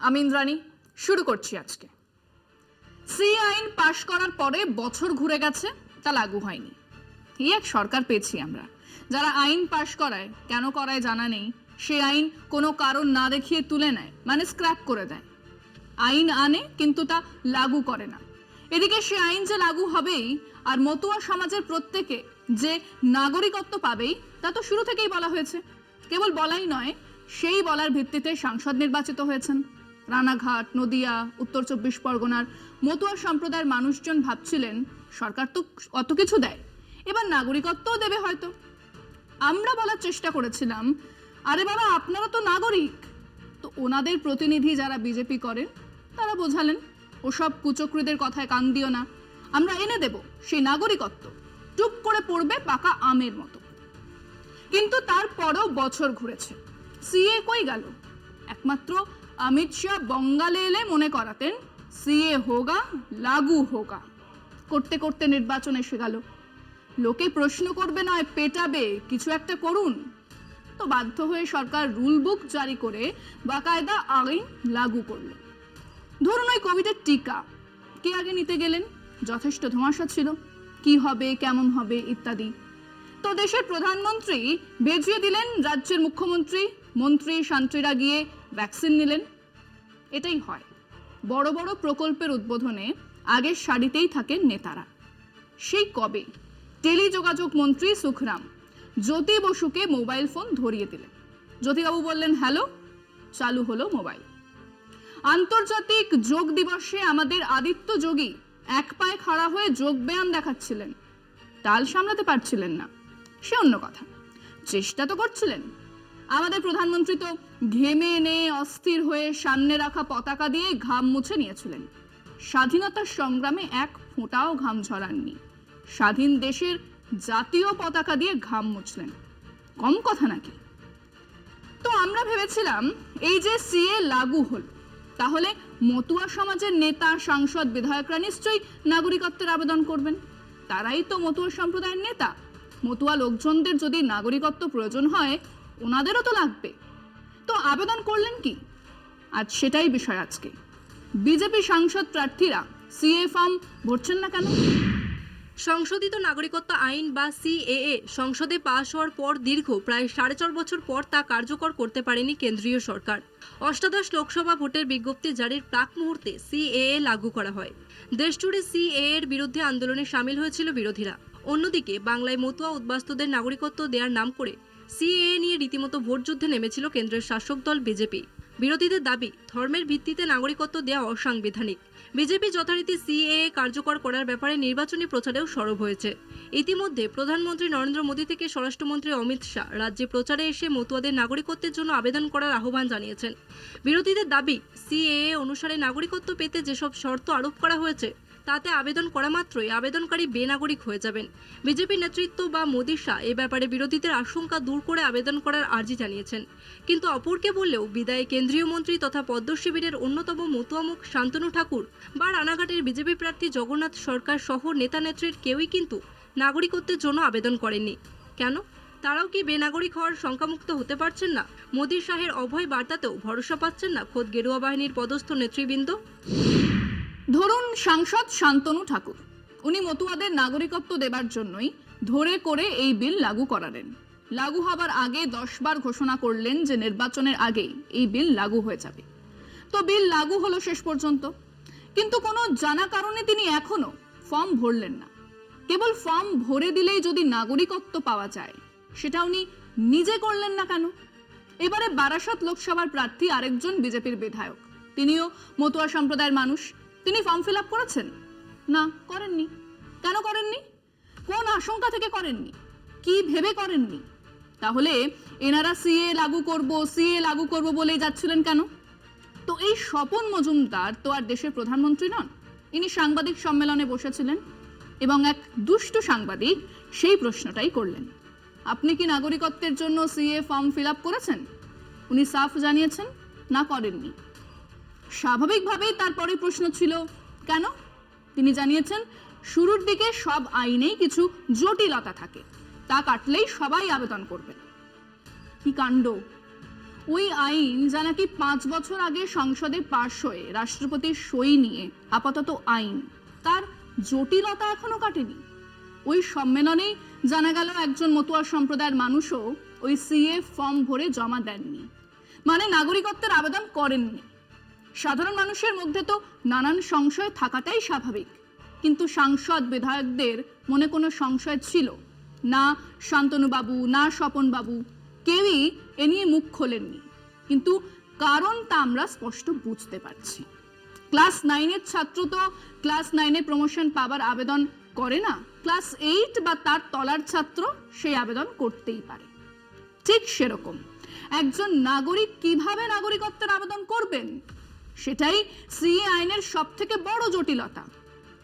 আমি ইন্দ্রাণী শুরু করছি আজকে। সি আইন পাশ করার পরে বছর ঘুরে গেছে, তা লাগু হয়নি। এই এক সরকার পেয়েছি আমরা, যারা আইন পাশ করায়, কেন করায় জানা নেই, সে আইন কোনো কারণ না দেখিয়ে তুলে নেয়, মানে স্ক্র্যাপ করে দেয়। আইন আনে কিন্তু তা লাগু করে না। এদিকে সে আইন যে লাগু হবেই আর মতুয়া সমাজের প্রত্যেকে যে নাগরিকত্ব পাবেই, তা তো শুরু থেকেই বলা হয়েছে। কেবল বলাই নয়, সেই বলার ভিত্তিতে সাংসদ নির্বাচিত হয়েছেন। রানাঘাট, নদিয়া, উত্তর 24 পরগনার মতুয়া সম্প্রদায়ের মানুষজন ভাবছিলেন সরকার তো অত কিছু দেয়, এবার নাগরিকত্বও দেবে হয়তো। আমরা বলার চেষ্টা করেছিলাম, আরে বাবা আপনারা তো নাগরিক। তো ওনাদের প্রতিনিধি যারা বিজেপি করেন তারা বোঝালেন, ওসব কুচক্রীদের কথায় কান দিও না, আমরা এনে দেব সেই নাগরিকত্ব, টুপ করে পড়বে পাকা আমের মতো। কিন্তু তারপরও বছর ঘুরেছে, সিএ কই গেল? একমাত্র অমিত শাহ বঙ্গালে এলে মনে করাতেন সিএ হোগা লাগু হোগা। করতে করতে নির্বাচন এসে গেল। লোকে প্রশ্ন করবে নয়, পেটাবে, কিছু একটা করুন। তো বাধ্য হয়ে সরকার রুল বুক জারি করে বাকায়দা আইন লাগু করলো। ধরুন ওই কোভিডের টিকা কে আগে নিতে গেলেন, যথেষ্ট ধোঁয়াশা ছিল, কি হবে কেমন হবে ইত্যাদি। তো দেশের প্রধানমন্ত্রী বেজিয়ে দিলেন, রাজ্যের মুখ্যমন্ত্রী মন্ত্রী শান্তিরা গিয়ে ভ্যাকসিন নিলেন। এটাই হয়, বড় বড় প্রকল্পের উদ্বোধনে আগের সারিতেই থাকেন নেতারা। সেই কবে টেলিযোগাযোগ মন্ত্রী সুখরাম জ্যোতি বসুকে মোবাইল ফোন ধরিয়ে দিলেন। জ্যোতিবাবু বললেন হ্যালো, চালু হলো মোবাইল। আন্তর্জাতিক যোগ দিবসে আমাদের আদিত্য যোগী এক পায়ে খাড়া হয়ে যোগ ব্যায়াম দেখাচ্ছিলেন, তাল সামলাতে পারছিলেন না, সে অন্য কথা, চেষ্টা তো করছিলেন। আমাদের প্রধানমন্ত্রী তো ঘেমে এনে অস্থির হয়ে সামনে রাখা পতাকা দিয়ে ঘাম মুছে নিয়েছিলেন। স্বাধীনতার সংগ্রামে এক ফোঁটাও ঘাম ঝরাননি, স্বাধীন দেশের জাতীয় পতাকা দিয়ে ঘাম মুছলেন, কম কথা নাকি? তো আমরা ভেবেছিলাম এই যে সিএ লাগু হল, তাহলে মতুয়া সমাজের নেতা, সাংসদ, বিধায়করা নিশ্চয়ই নাগরিকত্বের আবেদন করবেন। তারাই তো মতুয়া সম্প্রদায়ের নেতা। মতুয়া লোকজনদের যদি নাগরিকত্ব প্রয়োজন হয়, ওনাদেরও তো লাগবে। তো আবেদন করলেন কি? আজ সেটাই বিষয় আজকে। বিজেপি সাংসদ প্রার্থীরা সিএ ফর্ম ভরছেন না কেন? সংশোধিত নাগরিকত্ব আইন বা সিএএ সংসদে পাশ হওয়ার পর দীর্ঘ প্রায় 4.5 বছর পর তা কার্যকর করতে পারেনি কেন্দ্রীয় সরকার। অষ্টাদশ লোকসভা ভোটের বিজ্ঞপ্তি জারির প্রাক মুহূর্তে সিএএ লাগু করা হয়। দেশজুড়ে সিএএ এর বিরুদ্ধে আন্দোলনে সামিল হয়েছিল বিরোধীরা। অন্যদিকে বাংলায় মতুয়া উদ্বাস্তুদের নাগরিকত্ব দেওয়ার নাম করে সিএএ নিয়ে রীতিমতো ভোটযুদ্ধে নেমেছিল কেন্দ্রের শাসক দল বিজেপি। বিরোধীদের দাবি, ধর্মের ভিত্তিতে নাগরিকত্ব দেওয়া অসাংবিধানিক। বিজেপি যথারীতি সিএএ কার্যকর করার ব্যাপারে নির্বাচনী প্রচারেও সরব হয়েছে। ইতিমধ্যে প্রধানমন্ত্রী নরেন্দ্র মোদী থেকে স্বরাষ্ট্রমন্ত্রী অমিত শাহ রাজ্যে প্রচারে এসে মতুয়াদের নাগরিকত্বের জন্য আবেদন করার আহ্বান জানিয়েছেন। বিরোধীদের দাবি, সিএএ অনুসারে নাগরিকত্ব পেতে যেসব শর্ত আরোপ করা হয়েছে তাতে আবেদন করা মাত্রই আবেদনকারী বেনাগরিক হয়ে যাবেন। বিজেপি নেতৃত্ব বা মোদী শাহ এ ব্যাপারে বিরোধীদের আশঙ্কা দূর করে আবেদন করার আর্জি জানিয়েছেন। কিন্তু অপরকে বললেও বিদায়ী কেন্দ্রীয় মন্ত্রী তথা পদ্ম শিবিরের অন্যতম মতুয়ামুখ শান্তনু ঠাকুর বা রানাঘাটের বিজেপি প্রার্থী জগন্নাথ সরকার সহ নেতা নেত্রীর কেউই কিন্তু নাগরিকত্বের জন্য আবেদন করেননি। কেন? তারাও কি বেনাগরিক হওয়ার শঙ্কামুক্ত হতে পারছেন না? মোদী শাহের অভয় বার্তাতেও ভরসা পাচ্ছেন না খোদ গেরুয়া বাহিনীর পদস্থ নেতৃবৃন্দ? ধরুন সাংসদ শান্তনু ঠাকুর, উনি মতুয়াদের নাগরিকত্ব দেবার জন্যই ধরে করে এই বিল লাগু করালেন। লাগু হবার আগে 10 বার ঘোষণা করলেন যে নির্বাচনের আগেই এই বিল লাগু হয়ে যাবে। তো বিল লাগু হলো শেষ পর্যন্ত, কিন্তু কোনো জানা কারণে তিনি এখনো ফর্ম ভরলেন না। কেবল ফর্ম ভরে দিলেই যদি নাগরিকত্ব পাওয়া যায়, সেটা উনি নিজে করলেন না কেন? এবারে বারাসাত লোকসভার প্রার্থী আরেকজন বিজেপির বিধায়ক, তিনিও মতুয়া সম্প্রদায়ের মানুষ, তিনি ফর্ম ফিল আপ করেছেন? না, করেননি। কেন করেননি? কোন আশঙ্কা থেকে করেননি? কি ভেবে করেননি? তাহলে এনারা সিএ লাগু করব বলেই যাচ্ছিলেন কেন? তো এই স্বপন মজুমদার তো আর দেশের প্রধানমন্ত্রী নন। ইনি সাংবাদিক সম্মেলনে বসেছিলেন এবং এক দুষ্ট সাংবাদিক সেই প্রশ্নটাই করলেন, আপনি কি নাগরিকত্বের জন্য সিএ ফর্ম ফিল আপ করেছেন? উনি সাফ জানিয়েছেন না, করেননি। স্বাভাবিকভাবেই তারপরে প্রশ্ন ছিল কেন? তিনি জানিয়েছেন শুরুর দিকে সব আইনেই কিছু জটিলতা থাকে, তা কাটলেই সবাই আবেদন করবে। কি কাণ্ড! ওই আইন যা নাকি 5 বছর আগে সংসদে পাশ হয়ে রাষ্ট্রপতির সই নিয়ে আপাতত আইন, তার জটিলতা এখনো কাটেনি। ওই সম্মেলনেই জানা গেল একজন মতুয়া সম্প্রদায়ের মানুষও ওই সিএ ফর্ম ভরে জমা দেননি, মানে নাগরিকত্বের আবেদন করেননি। সাধারণ মানুষের মধ্যে তো নানান সংশয় থাকাটাই স্বাভাবিক, কিন্তু সাংসদ বিধায়কদের মনে কোনো সংশয় ছিল না? শান্তনুবাবু না স্বপনবাবু কেউই এ নিয়ে মুখ খোলেননি, কিন্তু কারণটা আমরা স্পষ্ট বুঝতে পারছি। ক্লাস 9-এর ছাত্র তো ক্লাস 9-এ প্রমোশন পাবার আবেদন করে না, ক্লাস 8 বা তার তলার ছাত্র সেই আবেদন করতেই পারে। ঠিক সেরকম একজন নাগরিক কিভাবে নাগরিকত্বের আবেদন করবেন, সেটাই সিএ আইনের সবথেকে বড় জটিলতা।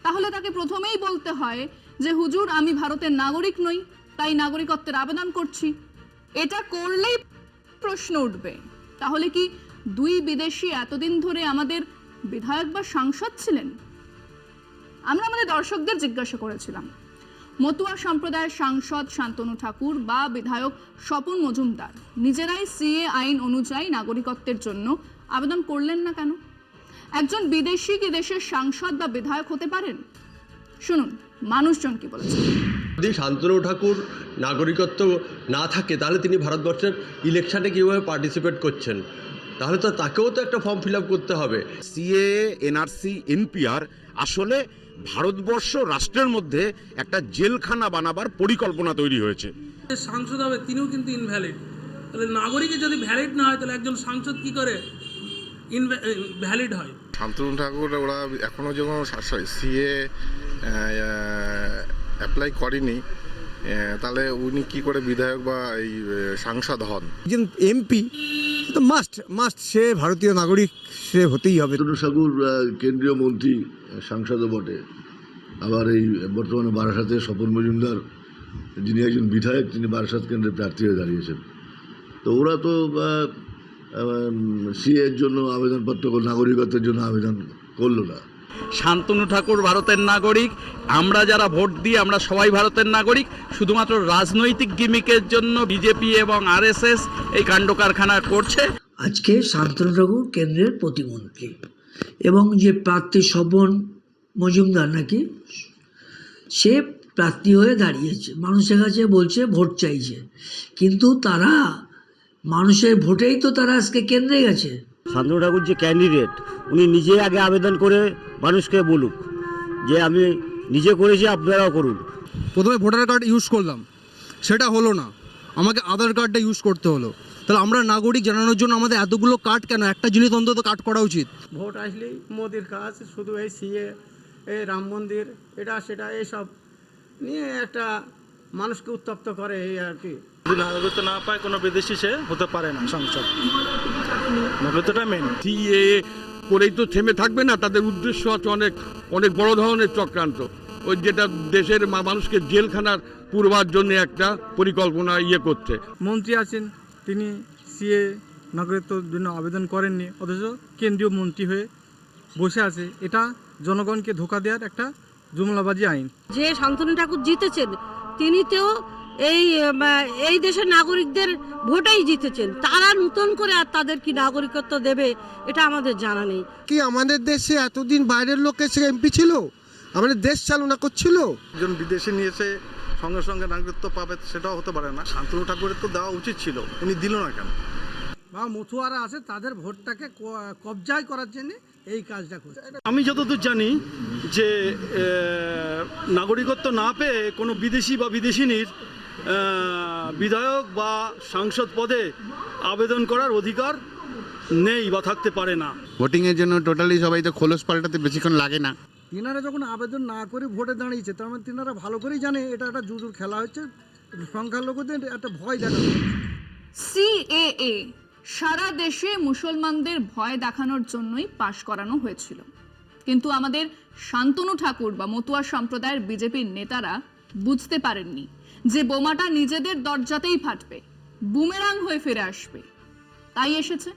তাহলে তাকে প্রথমেই বলতে হয় যে হুজুর, আমি ভারতের নাগরিক নই, তাই নাগরিকত্বের আবেদন করছি। এটা করলেই প্রশ্ন উঠবে, তাহলে কি দুই বিদেশি এতদিন ধরে আমাদের বিধায়ক বা সাংসদ ছিলেন? আমরা আমাদের দর্শকদের জিজ্ঞাসা করেছিলাম, মতুয়া সম্প্রদায়ের সাংসদ শান্তনু ঠাকুর বা বিধায়ক স্বপন মজুমদার নিজেরাই সিএ আইন অনুযায়ী নাগরিকত্বের জন্য আবেদন করলেন না কেন? একজন বিদেশি কি দেশের সাংসদ বা বিধায়ক হতে পারেন? শুনুন মানুষজন কি বলেছেন। যদি শান্তনু ঠাকুর নাগরিকত্ব না থাকে তাহলে তিনি ভারতবর্ষের ইলেকশনে কীভাবে পার্টিসিপেট করছেন? তাহলে তো তাকেও তো একটা ফর্ম ফিল আপ করতে হবে। সিএএ, এনআরসি, এনপিআর আসলে ভারতবর্ষ রাষ্ট্রের মধ্যে একটা জেলখানা বানাবার পরিকল্পনা তৈরি হয়েছে। সাংসদ হবে তিনিও কিন্তু ইনভ্যালিড, তাহলে নাগরিকে যদি ভ্যালিড না হয় তাহলে একজন সাংসদ কি করে ভ্যালিড হয়? শান্তনু ঠাকুর ওরা এখনও যখন সিএ অ্যাপ্লাই করেনি, তাহলে উনি কি করে বিধায়ক বা এই সাংসদ হন? একজন এমপি তো মাস্ট সে ভারতীয় নাগরিক, সে হতেই হবে। শান্তনু ঠাকুর কেন্দ্রীয় মন্ত্রী, সাংসদও বটে। আবার এই বর্তমানে বারাসাতে স্বপন মজুমদার, যিনি একজন বিধায়ক, তিনি বারাসাত কেন্দ্রে প্রার্থী হয়ে দাঁড়িয়েছেন। তো ওরা তো সিএর জন্য আবেদনপত্র, নাগরিকত্বের জন্য আবেদন করলো না। শান্তনু ঠাকুর ভারতের নাগরিক, আমরা যারা ভোট দিই আমরা সবাই ভারতের নাগরিক। শুধুমাত্র রাজনৈতিক গিমিকের জন্য বিজেপি এবং আরএসএস এই কাণ্ড কারখানা করছে। আজকে শান্তনু ঠাকুর কেন্দ্রের প্রতিমন্ত্রী এবং যে প্রার্থী স্বপন মজুমদার নাকি, সে প্রার্থী হয়ে দাঁড়িয়েছে, মানুষের কাছে বলছে ভোট চাইছে, কিন্তু তারা মানুষের ভোটেই তো তারা আজকে কেন্দ্রে গেছে। শান্তনু ঠাকুর যে ক্যান্ডিডেট, উনি নিজে আগে আবেদন করে মানুষকে বলুক যে আমি নিজে করেছি, আপনারাও করুন। প্রথমে ভোটার কার্ড ইউজ করলাম, সেটা হলো না, আমাকে আধার কার্ডটা ইউজ করতে হলো। তাহলে আমরা নাগরিক জানানোর জন্য আমাদের এতগুলো কার্ড কেন? একটা জিনিস অন্তত কার্ড করা উচিত। ভোট আসলেই মোদির কাজ শুধু এই সিএ, এই রাম মন্দির, এটা সেটা এইসব নিয়ে একটা মানুষকে উত্তপ্ত করে, এই আর কি। যদি নাগরিকত্ব না পায় কোনো বিদেশি সে হতে পারে না সংসদ, নাগরিকত্বটা মেন। সিএ করেই তো থেমে থাকবে না, তাদের উদ্দেশ্য আছে অনেক অনেক বড় ধরনের চক্রান্ত। ওই যেটা দেশের মানুষকে জেলখানার পুরবার জন্য একটা পরিকল্পনা করছে। মন্ত্রী আছেন, তিনি সিএ নাগরিকত্বের জন্য আবেদন করেননি, অথচ কেন্দ্রীয় মন্ত্রী হয়ে বসে আছে। এটা জনগণকে ধোঁকা দেওয়ার একটা জুমলাবাজি আইন। যে শান্তনু ঠাকুর জিতেছেন তিনি তো এই দেশের নাগরিকদের ভোটেই জিতেছেন, তারা নতুন করে আর তাদের কি নাগরিকত্ব দেবে এটা আমাদের জানা নেই। কি আমাদের দেশে এতদিন বাইরের লোক এসে এমপি ছিল, আমাদের দেশ চালনা করছিল? একজন বিদেশি নিয়ে এসে সঙ্গে সঙ্গে নাগরিকত্ব পাবে সেটাও হতে পারে না। শান্তনু ঠাকুরের তো দেওয়া উচিত ছিল, উনি দিল না কেন? বা মথুয়ারা আছে, তাদের ভোটটাকে কবজায় করার জন্য এই কাজটা করছে। আমি যতদূর জানি যে নাগরিকত্ব না পেয়ে কোনো বিদেশি বা বিদেশিনীর বিধায়ক বা সাংসদ পদে আবেদন করার অধিকার নেই বা থাকতে পারে না। ভোটিংয়ের জন্য টোটালি সবাই তো খোলস পাল্টাতে বেশিক্ষণ লাগে না। তিনারা যখন আবেদন না করে ভোটে দাঁড়িয়েছে, তার মানে তিনারা ভালো করেই জানে এটা একটা জুজুর খেলা হচ্ছে, সংখ্যালঘুদের একটা ভয় দেখানো হচ্ছে। সিএএ সারা দেশে মুসলমানদের ভয় দেখানোর জন্যই পাশ করানো হয়েছিল, কিন্তু আমাদের শান্তনু ঠাকুর বা মতুয়া সম্প্রদায়ের বিজেপির নেতারা বুঝতে পারেননি যে বোমাটা নিজেদের দরজাতেই ফাটবে, বুমেরাং হয়ে ফিরে আসবে। তাই এসেছে,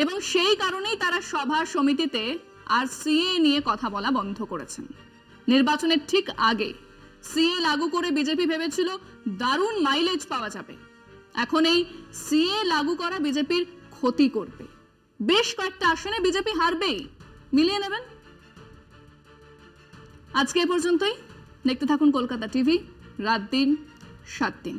এবং সেই কারণেই তারা সভা সমিতিতে আর সিএ নিয়ে কথা বলা বন্ধ করেছেন। নির্বাচনের ঠিক আগে সিএ লাগু করে বিজেপি ভেবেছিল দারুণ মাইলেজ পাওয়া যাবে। এখন এই সিএ লাগু করা বিজেপির ক্ষতি করবে। বেশ কয়েকটা আসনে বিজেপি হারবেই, মিলিয়ে নেবেন। আজকে এ পর্যন্তই। দেখতে থাকুন কলকাতা টিভি, রাত দিন 7 দিন।